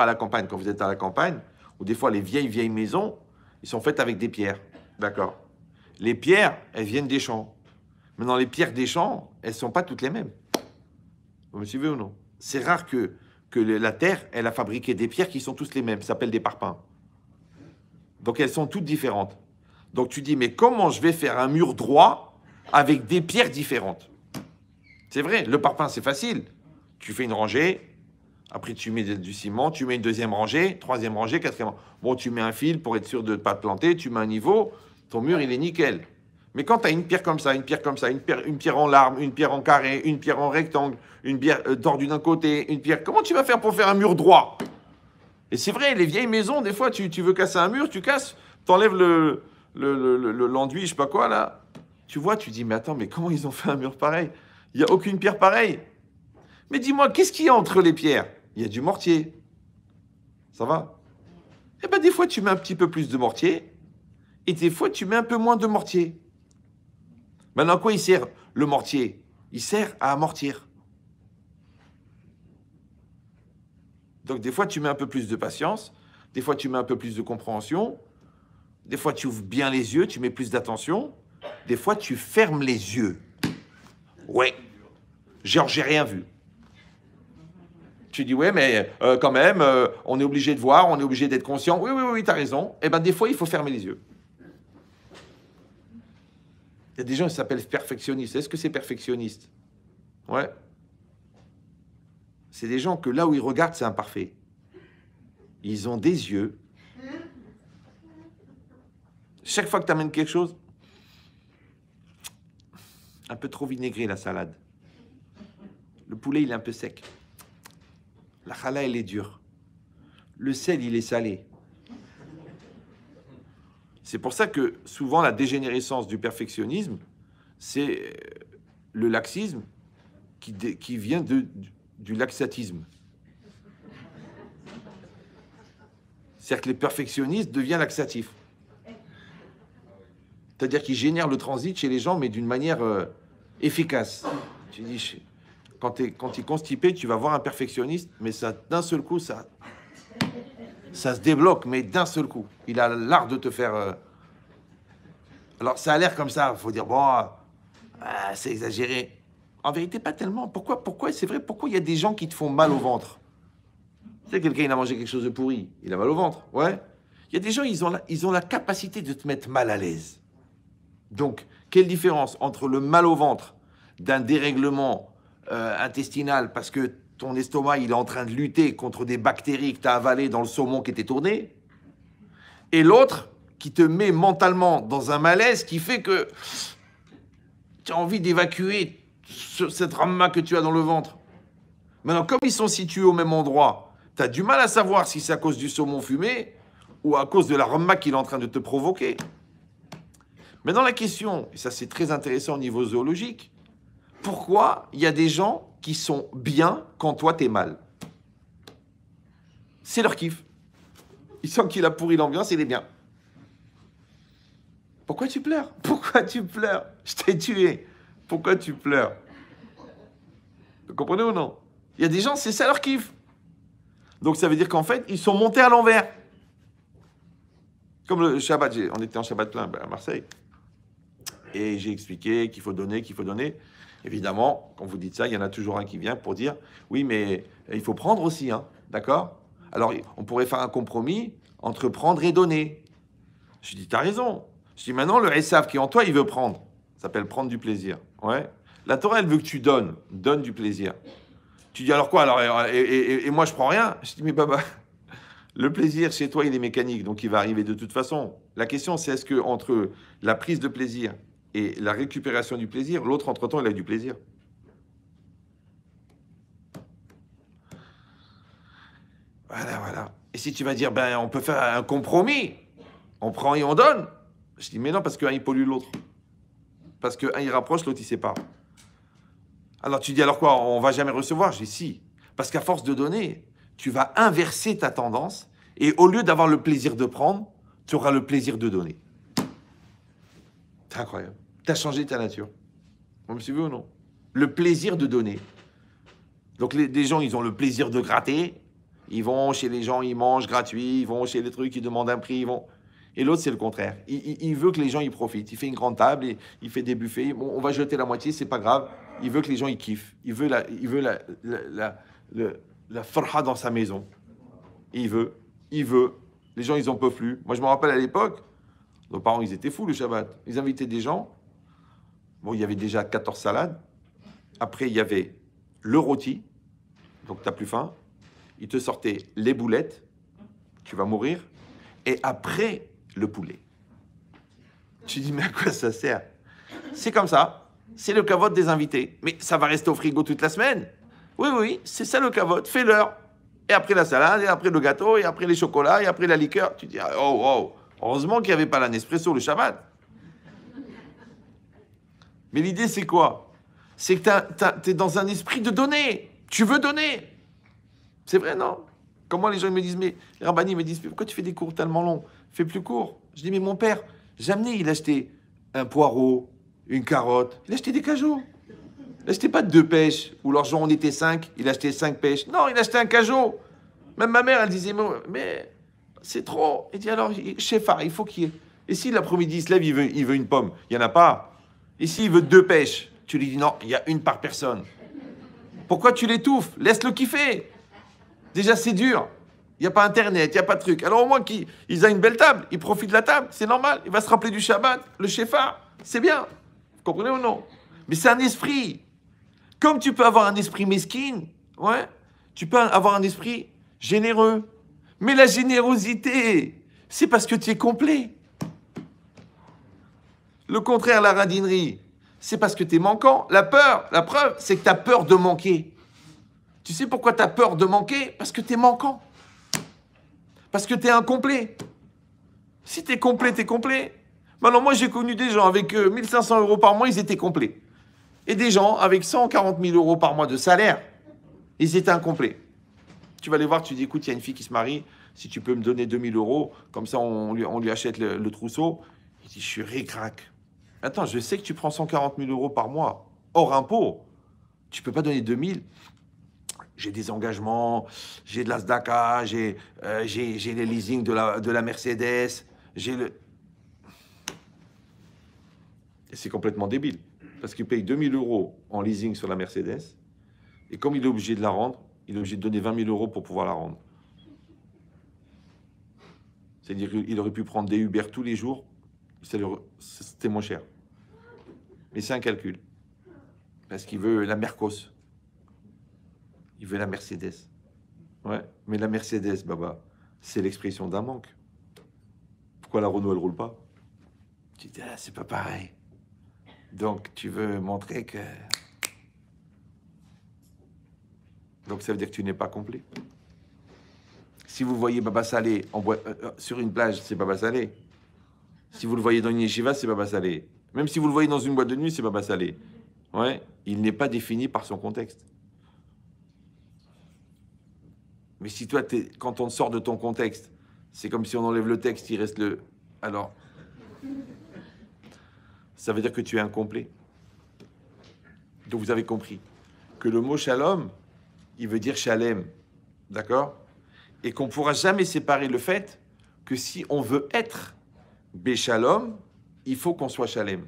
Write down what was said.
à la campagne, quand vous êtes à la campagne, ou des fois les vieilles maisons, ils sont faites avec des pierres. D'accord. Les pierres, elles viennent des champs. Maintenant, les pierres des champs, elles ne sont pas toutes les mêmes. Vous me suivez ou non? C'est rare que la terre, elle a fabriqué des pierres qui sont tous les mêmes. Ça s'appelle des parpaings. Donc, elles sont toutes différentes. Donc, tu dis, mais comment je vais faire un mur droit avec des pierres différentes? C'est vrai, le parpaing, c'est facile. Tu fais une rangée, après tu mets du ciment, tu mets une deuxième rangée, troisième rangée, quatrième rangée. Bon, tu mets un fil pour être sûr de ne pas te planter, tu mets un niveau, ton mur, il est nickel. Mais quand tu as une pierre comme ça, une pierre comme ça, une pierre en larme, une pierre en carré, une pierre en rectangle, une pierre tordue d'un côté, une pierre... Comment tu vas faire pour faire un mur droit? Et c'est vrai, les vieilles maisons, des fois, tu veux casser un mur, tu casses, t'enlèves l'enduit, je sais pas quoi, là. Tu vois, tu dis, mais attends, mais comment ils ont fait un mur pareil? Il n'y a aucune pierre pareille. Mais dis-moi, qu'est-ce qu'il y a entre les pierres? Il y a du mortier. Ça va? Eh bien, des fois, tu mets un petit peu plus de mortier, et des fois, tu mets un peu moins de mortier. Maintenant, à quoi il sert le mortier? Il sert à amortir. Donc, des fois, tu mets un peu plus de patience, des fois, tu mets un peu plus de compréhension, des fois, tu ouvres bien les yeux, tu mets plus d'attention, des fois, tu fermes les yeux. Ouais, genre, j'ai rien vu. Tu dis, ouais, mais quand même, on est obligé de voir, on est obligé d'être conscient. Oui, t'as raison. Eh bien, des fois, il faut fermer les yeux. Il y a des gens qui s'appellent perfectionnistes. Est-ce que c'est perfectionniste? Ouais. C'est des gens que là où ils regardent, c'est imparfait. Ils ont des yeux. Chaque fois que tu amènes quelque chose, un peu trop vinaigré la salade. Le poulet, il est un peu sec. La challah, elle est dure. Le sel, il est salé. C'est pour ça que souvent la dégénérescence du perfectionnisme, c'est le laxisme qui vient du laxatisme. C'est-à-dire que les perfectionnistes deviennent laxatifs. C'est-à-dire qu'ils génèrent le transit chez les gens, mais d'une manière efficace. Tu dis, quand tu es constipé, tu vas voir un perfectionniste, mais ça, d'un seul coup, ça se débloque, mais d'un seul coup. Il a l'art de te faire... Alors, ça a l'air comme ça, il faut dire, bon, c'est exagéré. En vérité, pas tellement. Pourquoi c'est vrai, pourquoi il y a des gens qui te font mal au ventre? Tu sais, quelqu'un, il a mangé quelque chose de pourri, il a mal au ventre, ouais. Il y a des gens, ils ont la capacité de te mettre mal à l'aise. Donc, quelle différence entre le mal au ventre d'un dérèglement intestinal parce que ton estomac, il est en train de lutter contre des bactéries que tu as avalées dans le saumon qui était tourné, et l'autre qui te met mentalement dans un malaise qui fait que tu as envie d'évacuer cette rama que tu as dans le ventre. Maintenant, comme ils sont situés au même endroit, tu as du mal à savoir si c'est à cause du saumon fumé ou à cause de la rama qu'il est en train de te provoquer. Maintenant, la question, et ça c'est très intéressant au niveau zoologique, pourquoi il y a des gens qui sont bien quand toi t'es mal? C'est leur kiff. Ils sentent qu'il a pourri l'ambiance, il est bien. Pourquoi tu pleures? Pourquoi tu pleures? Je t'ai tué. Pourquoi tu pleures? Vous comprenez ou non? Il y a des gens, c'est ça leur kiff. Donc ça veut dire qu'en fait, ils sont montés à l'envers. Comme le Shabbat, on était en Shabbat plein à Marseille. Et j'ai expliqué qu'il faut donner, qu'il faut donner. Évidemment, quand vous dites ça, il y en a toujours un qui vient pour dire « Oui, mais il faut prendre aussi, hein, d'accord ?» Alors, on pourrait faire un compromis entre prendre et donner. Je dis « T'as raison. » Je dis « Maintenant, le Esav qui est en toi, il veut prendre. » Ça s'appelle prendre du plaisir. Ouais. La Torah, elle veut que tu donnes. Donne du plaisir. Tu dis « Alors quoi alors, et moi, je prends rien ?» Je dis « Mais Baba, le plaisir chez toi, il est mécanique, donc il va arriver de toute façon. La question, c'est est-ce que entre la prise de plaisir et la récupération du plaisir, l'autre, entre-temps, il a eu du plaisir. Voilà. Et si tu vas dire, ben, on peut faire un compromis, on prend et on donne. Je dis, mais non, parce qu'un, il pollue l'autre. Parce qu'un, il rapproche, l'autre, il sépare. Alors, tu dis, alors quoi, on va jamais recevoir? Je dis, si. Parce qu'à force de donner, tu vas inverser ta tendance, et au lieu d'avoir le plaisir de prendre, tu auras le plaisir de donner. C'est incroyable. Tu as changé ta nature. Vous me suivez ou non? Le plaisir de donner. Donc, les gens, ils ont le plaisir de gratter. Ils vont chez les gens, ils mangent gratuit, ils vont chez les trucs, ils demandent un prix, ils vont... Et l'autre, c'est le contraire. Il veut que les gens y profitent. Il fait une grande table, et il fait des buffets. Bon, on va jeter la moitié, c'est pas grave. Il veut que les gens y kiffent. Il veut la farha dans sa maison. Il veut. Les gens, ils en peuvent plus. Moi, je me rappelle à l'époque, nos parents, ils étaient fous le Shabbat. Ils invitaient des gens. Bon, il y avait déjà 14 salades. Après, il y avait le rôti. Donc, tu n'as plus faim. Ils te sortaient les boulettes. Tu vas mourir. Et après, le poulet. Tu dis, mais à quoi ça sert? C'est comme ça. C'est le kavod des invités. Mais ça va rester au frigo toute la semaine. Oui, c'est ça le kavod. Fais-leur. Et après la salade, et après le gâteau, et après les chocolats, et après la liqueur. Tu dis, oh, heureusement qu'il n'y avait pas la Nespresso le Shabbat. Mais l'idée, c'est quoi? C'est que tu es dans un esprit de donner. Tu veux donner. C'est vrai, non? Comment les gens me disent, mais les rabbins me disent, pourquoi tu fais des cours tellement longs? Fais plus court. Je dis, mais mon père, jamais il achetait un poireau, une carotte. Il achetait des cajots. Il n'achetait pas 2 pêches, où l'argent on était 5, il achetait 5 pêches. Non, il achetait un cajot. Même ma mère, elle disait, mais c'est trop. Il dit, alors, chefard, il faut qu'il y ait. Et si l'après-midi, il se lève, il veut une pomme, il n'y en a pas. Et s'il veut 2 pêches, tu lui dis, non, il y a une par personne. Pourquoi tu l'étouffes? Laisse-le kiffer. Déjà, c'est dur. Il n'y a pas Internet, il n'y a pas de truc. Alors au moins qu'ils aient une belle table, ils profitent de la table, c'est normal. Il va se rappeler du Shabbat, le chefard, c'est bien. Vous comprenez ou non? Mais c'est un esprit. Comme tu peux avoir un esprit mesquine, ouais, tu peux avoir un esprit généreux. Mais la générosité, c'est parce que tu es complet. Le contraire, la radinerie, c'est parce que tu es manquant. La peur, la preuve, c'est que tu as peur de manquer. Tu sais pourquoi tu as peur de manquer? Parce que tu es manquant. Parce que tu es incomplet. Si tu es complet, tu es complet. Maintenant, moi, j'ai connu des gens avec 1500 € par mois, ils étaient complets. Et des gens avec 140 000 € par mois de salaire, ils étaient incomplets. Tu vas les voir, tu dis, écoute, il y a une fille qui se marie, si tu peux me donner 2000 €, comme ça, on lui achète le trousseau. Il dit, je suis ric-rac. Attends, je sais que tu prends 140 000 € par mois, hors impôt. Tu peux pas donner 2000. J'ai des engagements, j'ai de la SDACA, j'ai les leasings de la Mercedes, j'ai le... Et c'est complètement débile, parce qu'il paye 2000 € en leasing sur la Mercedes, et comme il est obligé de la rendre, il est obligé de donner 20 000 € pour pouvoir la rendre. C'est-à-dire qu'il aurait pu prendre des Uber tous les jours, c'était moins cher. Mais c'est un calcul, parce qu'il veut la Mercos. Il veut la Mercedes. Ouais, mais la Mercedes, Baba, c'est l'expression d'un manque. Pourquoi la Renault, elle roule pas? Tu dis, ah, c'est pas pareil. Donc, tu veux montrer que... Donc, ça veut dire que tu n'es pas complet. Si vous voyez Baba Salé sur une plage, c'est Baba Salé. Si vous le voyez dans une yeshiva, c'est Baba Salé. Même si vous le voyez dans une boîte de nuit, c'est Baba Salé. Ouais, il n'est pas défini par son contexte. Mais si toi, quand on sort de ton contexte, c'est comme si on enlève le texte, il reste le... Alors, ça veut dire que tu es incomplet. Donc vous avez compris que le mot shalom, il veut dire shalem, d'accord? Et qu'on ne pourra jamais séparer le fait que si on veut être béchalom, il faut qu'on soit shalem.